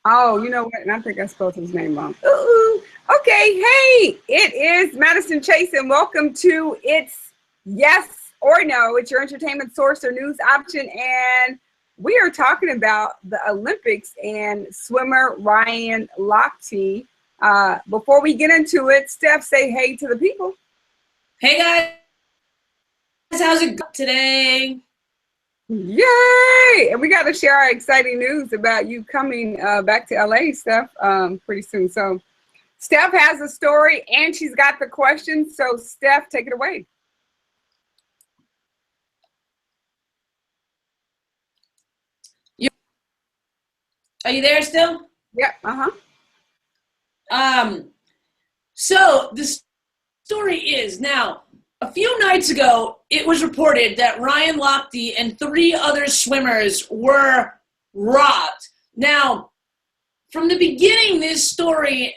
Oh, you know what? And I think I spelled his name wrong. Ooh. Okay, hey, it is Madison Chase, and welcome to It's Yes or No. It's your entertainment source or news option, and we are talking about the Olympics and swimmer Ryan Lochte. Before we get into it, Steph, say hey to the people. Hey guys, how's it going today? Yay! And we got to share our exciting news about you coming back to LA, Steph, pretty soon. So Steph has a story and she's got the questions. So Steph, take it away. Are you there still? Yep. So the story is now, a few nights ago, it was reported that Ryan Lochte and 3 other swimmers were robbed. Now, from the beginning, this story,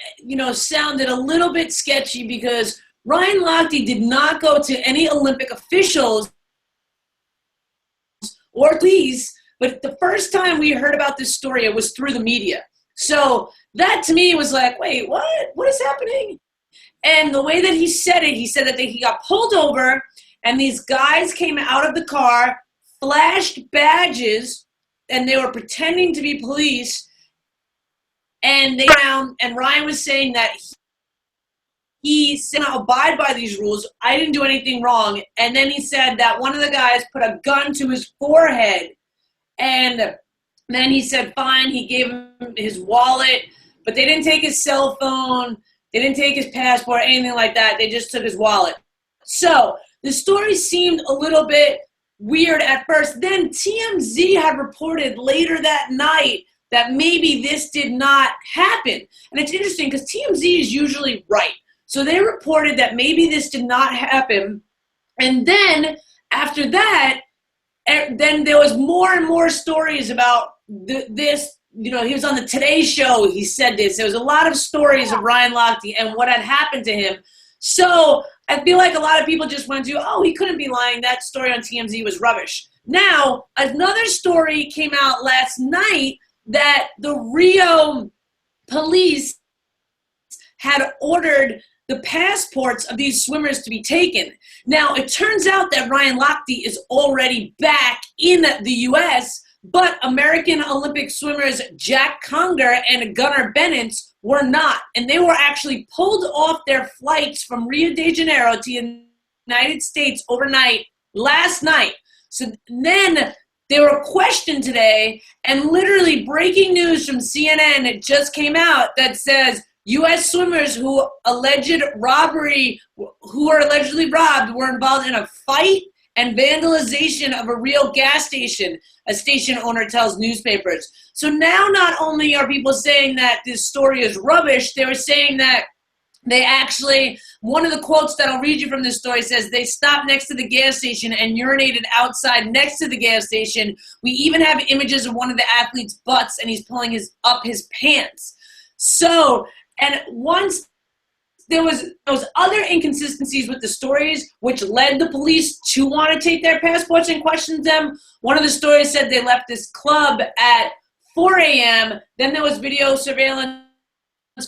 sounded a little bit sketchy because Ryan Lochte did not go to any Olympic officials or police, but the first time we heard about this story, it was through the media. So that to me was like, wait, what? What is happening? And the way that he said it, he said that he got pulled over and these guys came out of the car, flashed badges, and they were pretending to be police. And they around, and Ryan was saying that he said, "I'll abide by these rules. I didn't do anything wrong." And then he said that one of the guys put a gun to his forehead. And then he said, fine, he gave him his wallet, but they didn't take his cell phone. They didn't take his passport, anything like that. They just took his wallet. So the story seemed a little bit weird at first. Then TMZ had reported later that night that maybe this did not happen. And it's interesting because TMZ is usually right. So they reported that maybe this did not happen. And then after that, then there was more and more stories about this. He was on the Today Show. He said this. There was a lot of stories of Ryan Lochte and what had happened to him. So I feel like a lot of people just went to, oh, he couldn't be lying. That story on TMZ was rubbish. Now, another story came out last night that the Rio police had ordered the passports of these swimmers to be taken. Now, it turns out that Ryan Lochte is already back in the U.S., but American Olympic swimmers Jack Conger and Gunnar Bennett were not. And they were actually pulled off their flights from Rio de Janeiro to the United States overnight last night. So then they were questioned today, and literally breaking news from CNN, it just came out that says U.S. swimmers who were allegedly robbed were involved in a fight and vandalization of a Rio gas station, a station owner tells newspapers. So now not only are people saying that this story is rubbish, they were saying that they actually, one of the quotes that I'll read you from this story says, they stopped next to the gas station and urinated outside next to the gas station. We even have images of one of the athletes' butts and he's pulling up his pants. So, and once there was those other inconsistencies with the stories, which led the police to want to take their passports and question them. One of the stories said they left this club at 4 a.m. Then there was video surveillance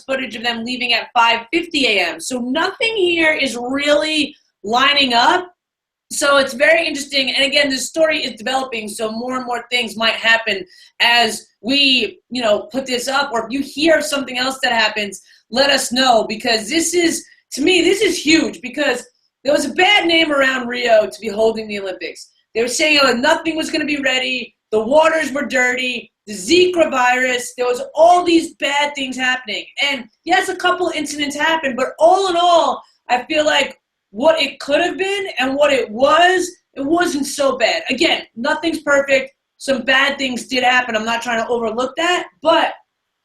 footage of them leaving at 5:50 a.m. So nothing here is really lining up. So it's very interesting. And again, this story is developing, so more and more things might happen as we, put this up. Or if you hear something else that happens, let us know, because this is, to me, this is huge, because there was a bad name around Rio to be holding the Olympics. They were saying nothing was going to be ready. The waters were dirty. The Zika virus. There was all these bad things happening. And yes, a couple incidents happened, but all in all, I feel like what it could have been and what it wasn't so bad. Again, nothing's perfect. Some bad things did happen. I'm not trying to overlook that. But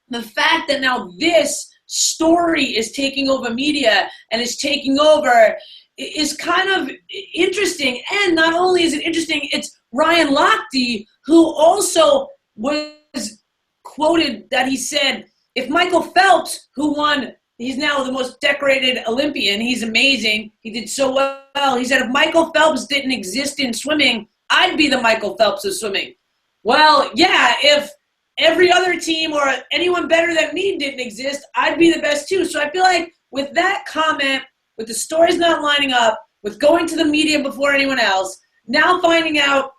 the fact that now this story is taking over media and is taking over is kind of interesting. And not only is it interesting, it's Ryan Lochte, who also was quoted that he said, if Michael Phelps, who won, he's now the most decorated Olympian, he's amazing, he did so well, he said, if Michael Phelps didn't exist in swimming, I'd be the Michael Phelps of swimming. Well, yeah, if every other team or anyone better than me didn't exist, I'd be the best too. So I feel like with that comment, with the stories not lining up, with going to the media before anyone else, now finding out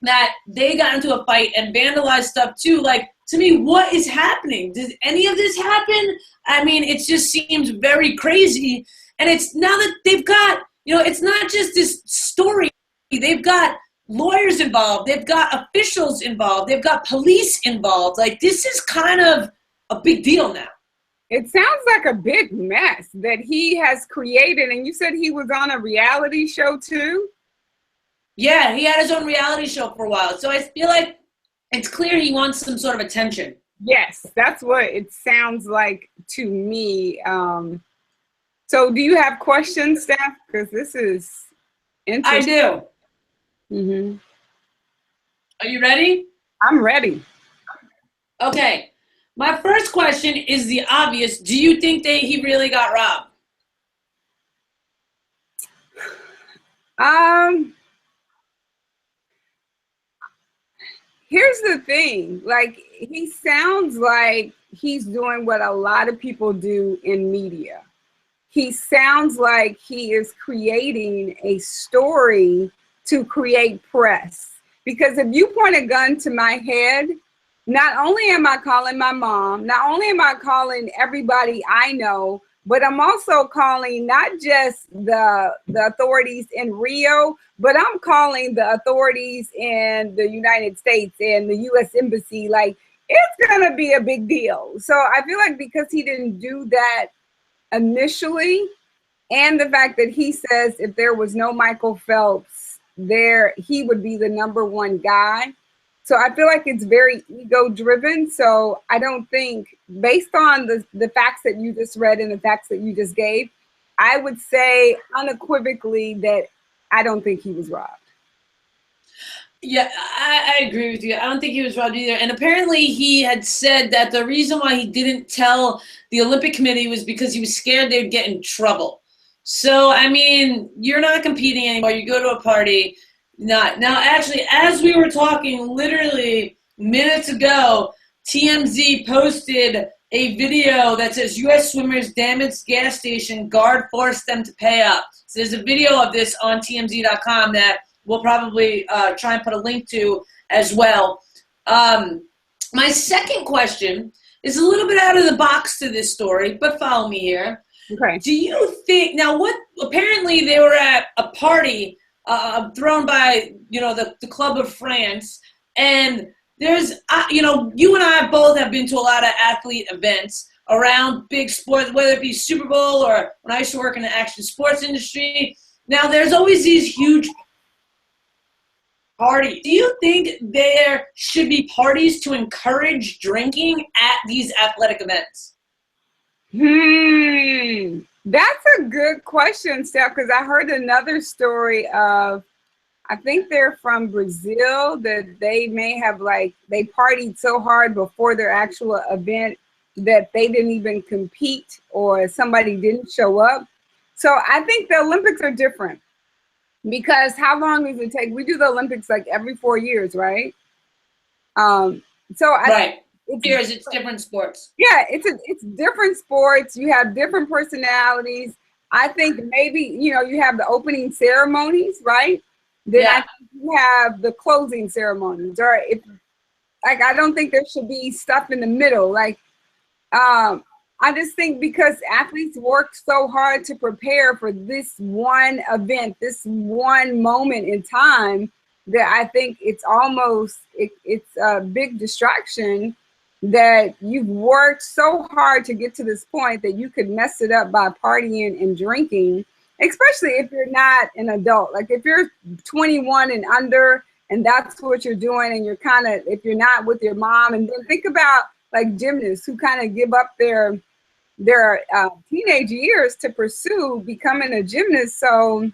that they got into a fight and vandalized stuff too, like, to me, what is happening? Does any of this happen? I mean, it just seems very crazy. And it's now that they've got, it's not just this story. They've got lawyers involved. They've got officials involved. They've got police involved. Like, this is kind of a big deal now. It sounds like a big mess that he has created. And you said he was on a reality show too? Yeah, he had his own reality show for a while. So I feel like it's clear he wants some sort of attention. Yes, that's what it sounds like to me. So do you have questions, Steph? Because this is interesting. I do. Mm-hmm. Are you ready? I'm ready. Okay. My first question is the obvious. Do you think that he really got robbed? Here's the thing, like, he sounds like he's doing what a lot of people do in media. He sounds like he is creating a story to create press. Because if you point a gun to my head, not only am I calling my mom, not only am I calling everybody I know, but I'm also calling not just the authorities in Rio, but I'm calling the authorities in the United States and the U.S. Embassy. Like, it's going to be a big deal. So I feel like because he didn't do that initially, and the fact that he says if there was no Michael Phelps there, he would be the number one guy. So I feel like it's very ego driven. So I don't think, based on the facts that you just read and the facts that you just gave, I would say unequivocally that I don't think he was robbed. Yeah, I agree with you. I don't think he was robbed either. And apparently he had said that the reason why he didn't tell the Olympic Committee was because he was scared they'd get in trouble. So, I mean, you're not competing anymore. You go to a party. Now, actually, as we were talking literally minutes ago, TMZ posted a video that says U.S. swimmers damaged gas station, guard forced them to pay up. So there's a video of this on TMZ.com that we'll probably try and put a link to as well. My second question is a little bit out of the box to this story, but follow me here. Okay. Do you think, now apparently they were at a party thrown by, the Club of France. And there's, you and I both have been to a lot of athlete events around big sports, whether it be Super Bowl or when I used to work in the action sports industry. Now, there's always these huge parties. Do you think there should be parties to encourage drinking at these athletic events? That's a good question, Steph, because I heard another story of, I think they're from Brazil, that they may have, they partied so hard before their actual event that they didn't even compete or somebody didn't show up. So I think the Olympics are different because how long does it take? We do the Olympics like every 4 years, right? Right. It's different sports. Yeah, it's different sports. You have different personalities. I think maybe, you have the opening ceremonies, right? Then I think you have the closing ceremonies. Or I don't think there should be stuff in the middle. I just think because athletes work so hard to prepare for this one event, this one moment in time, that I think it's almost, it's a big distraction that you've worked so hard to get to this point that you could mess it up by partying and drinking, especially if you're not an adult. Like if you're 21 and under and that's what you're doing, and you're if you're not with your mom, and then think about like gymnasts who kind of give up their teenage years to pursue becoming a gymnast. So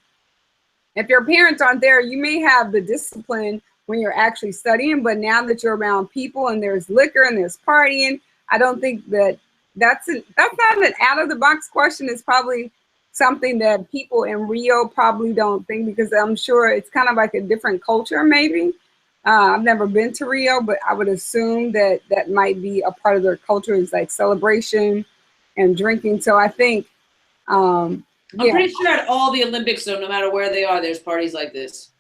if your parents aren't there, you may have the discipline when you're actually studying, but now that you're around people and there's liquor and there's partying, I don't think that's not an out of the box question. It's probably something that people in Rio probably don't think, because I'm sure it's kind of like a different culture maybe. I've never been to Rio, but I would assume that that might be a part of their culture, is like celebration and drinking. So I think, I'm yeah, pretty sure at all the Olympics, though, no matter where they are, there's parties like this.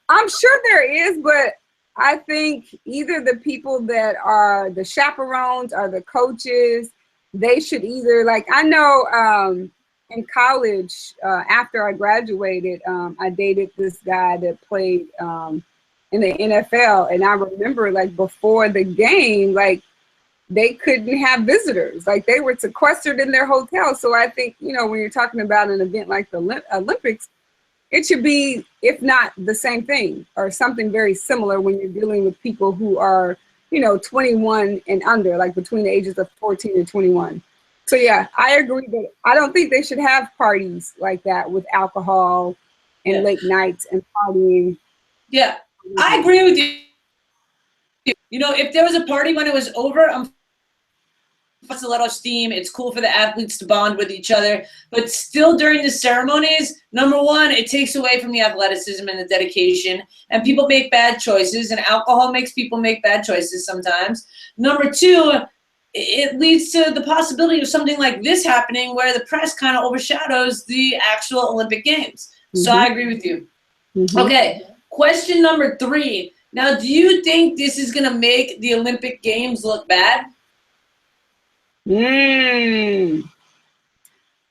I'm sure there is, but I think either the people that are the chaperones or the coaches, they should either, like, I know in college, after I graduated, I dated this guy that played in the NFL. And I remember, like, before the game, like, they couldn't have visitors. Like, they were sequestered in their hotel. So I think, you know, when you're talking about an event like the Olympics, it should be, if not the same thing, or something very similar when you're dealing with people who are, you know, 21 and under, like between the ages of 14 and 21. So yeah, I agree that I don't think they should have parties like that with alcohol and late nights and partying. Yeah, I agree with you. You know, if there was a party when it was over, it's a little steam. It's cool for the athletes to bond with each other. But still during the ceremonies, number one, it takes away from the athleticism and the dedication. And people make bad choices. And alcohol makes people make bad choices sometimes. Number two, it leads to the possibility of something like this happening where the press kind of overshadows the actual Olympic Games. So I agree with you. Okay, question number 3. Now, do you think this is going to make the Olympic Games look bad? You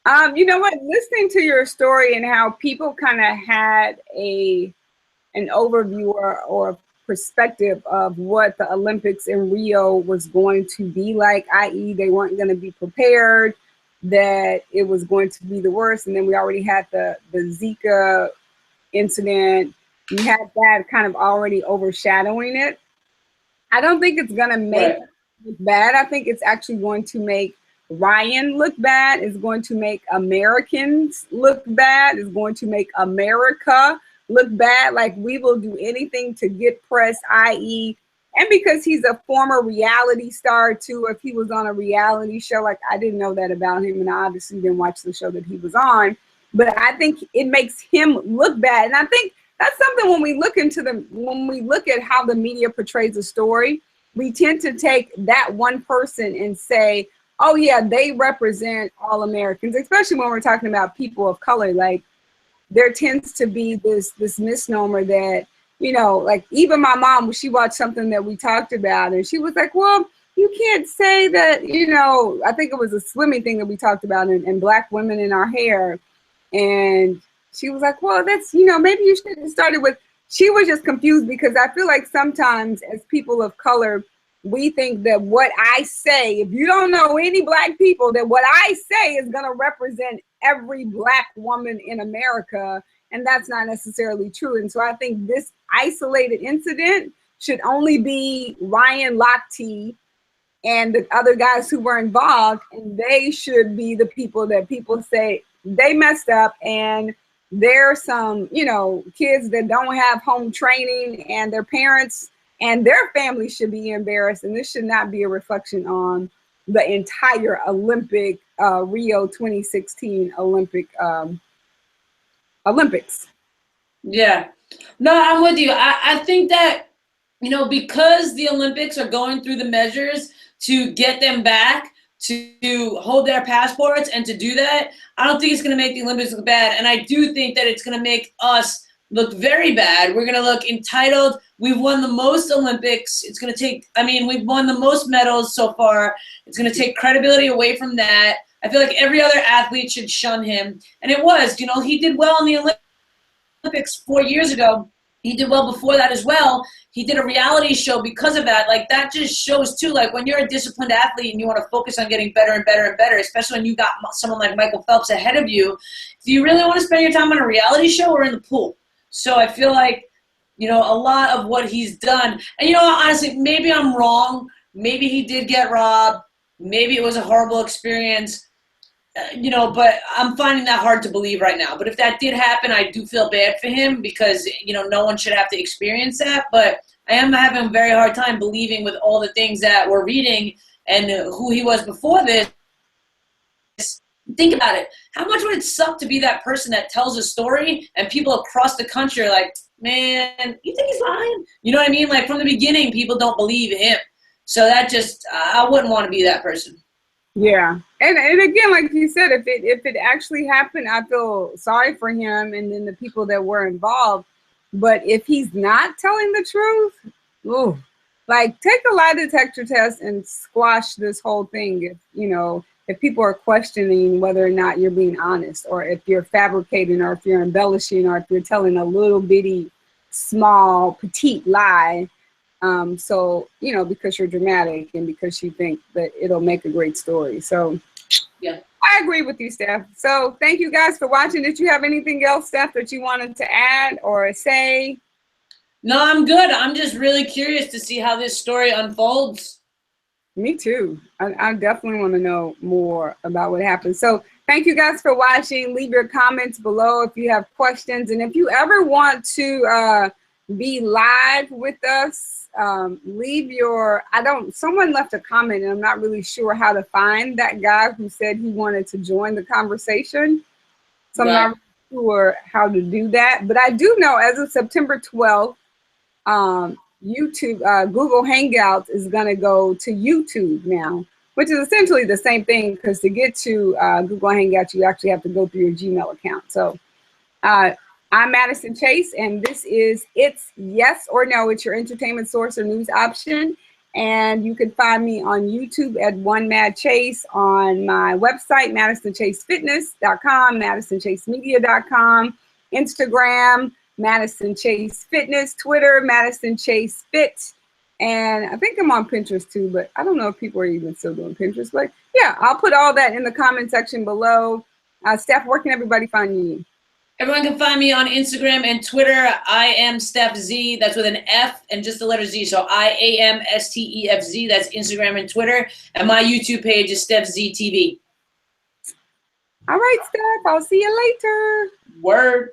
know what? Listening to your story and how people kind of had an overview or perspective of what the Olympics in Rio was going to be like, i.e., they weren't going to be prepared, that it was going to be the worst, and then we already had the Zika incident. You had that kind of already overshadowing it. I don't think it's going to make it look bad. I think it's actually going to make Ryan look bad. It's going to make Americans look bad. It's going to make America look bad. Like, we will do anything to get press, i.e., and because he's a former reality star too, if he was on a reality show, like, I didn't know that about him, and I obviously didn't watch the show that he was on, but I think it makes him look bad. And I think that's something when we look at how the media portrays a story, we tend to take that one person and say, oh yeah, they represent all Americans, especially when we're talking about people of color. Like, there tends to be this misnomer that, you know, like, even my mom, when she watched something that we talked about, and she was like, well, you can't say that, you know, I think it was a swimming thing that we talked about, and black women in our hair. And she was like, well, that's, you know, maybe you should have started with, she was just confused, because I feel like sometimes as people of color, we think that what I say, if you don't know any black people, that what I say is going to represent every black woman in America. And that's not necessarily true. And so I think this isolated incident should only be Ryan Lochte and the other guys who were involved. And they should be the people that people say they messed up. And there are some, you know, kids that don't have home training, and their parents and their family should be embarrassed. And this should not be a reflection on the entire Olympic, Rio 2016 Olympics. Yeah. No, I'm with you. I think that, you know, because the Olympics are going through the measures to get them back, to hold their passports, and to do that, I don't think it's going to make the Olympics look bad. And I do think that it's going to make us look very bad. We're going to look entitled. We've won the most Olympics. It's going to take, I mean, we've won the most medals so far. It's going to take credibility away from that. I feel like every other athlete should shun him. And it was, you know, he did well in the Olympics 4 years ago. He did well before that as well. He did a reality show because of that. Like, that just shows too, like, when you're a disciplined athlete and you want to focus on getting better and better and better, especially when you got someone like Michael Phelps ahead of you, do you really want to spend your time on a reality show or in the pool? So I feel like, you know, a lot of what he's done, and, you know, honestly, maybe I'm wrong. Maybe he did get robbed. Maybe it was a horrible experience. You know, but I'm finding that hard to believe right now. But if that did happen, I do feel bad for him, because, you know, no one should have to experience that. But I am having a very hard time believing, with all the things that we're reading and who he was before this. Think about it. How much would it suck to be that person that tells a story and people across the country are like, man, you think he's lying? You know what I mean? Like from the beginning, people don't believe him. So that just, I wouldn't want to be that person. Yeah. And again, like you said, if it actually happened, I feel sorry for him and then the people that were involved. But if he's not telling the truth, ooh, like take a lie detector test and squash this whole thing. If, you know, if people are questioning whether or not you're being honest, or if you're fabricating, or if you're embellishing, or if you're telling a little bitty, small, petite lie. So, you know, because you're dramatic and because you think that it'll make a great story. So yeah, I agree with you, Steph. So thank you guys for watching. Did you have anything else, Steph, that you wanted to add or say? No, I'm good. I'm just really curious to see how this story unfolds. Me too. I definitely want to know more about what happened. So thank you guys for watching. Leave your comments below if you have questions. And if you ever want to be live with us, leave your, someone left a comment and I'm not really sure how to find that guy who said he wanted to join the conversation. So I'm not sure how to do that. But I do know as of September 12th, YouTube, Google Hangouts is going to go to YouTube now, which is essentially the same thing because to get to Google Hangouts, you actually have to go through your Gmail account. So I'm Madison Chase, and this is It's Yes or No. It's your entertainment source or news option. And you can find me on YouTube at One Mad Chase, on my website, madisonchasefitness.com, madisonchasemedia.com, Instagram, Madison Chase Fitness, Twitter, Madison Chase Fit, and I think I'm on Pinterest too, but I don't know if people are even still doing Pinterest. But yeah, I'll put all that in the comment section below. Steph, where can everybody find you? Everyone can find me on Instagram and Twitter. I am Stefztv. That's with an F and just the letter Z. So IAMSTEFZ. That's Instagram and Twitter. And my YouTube page is Stefztv. All right, Steph. I'll see you later. Word.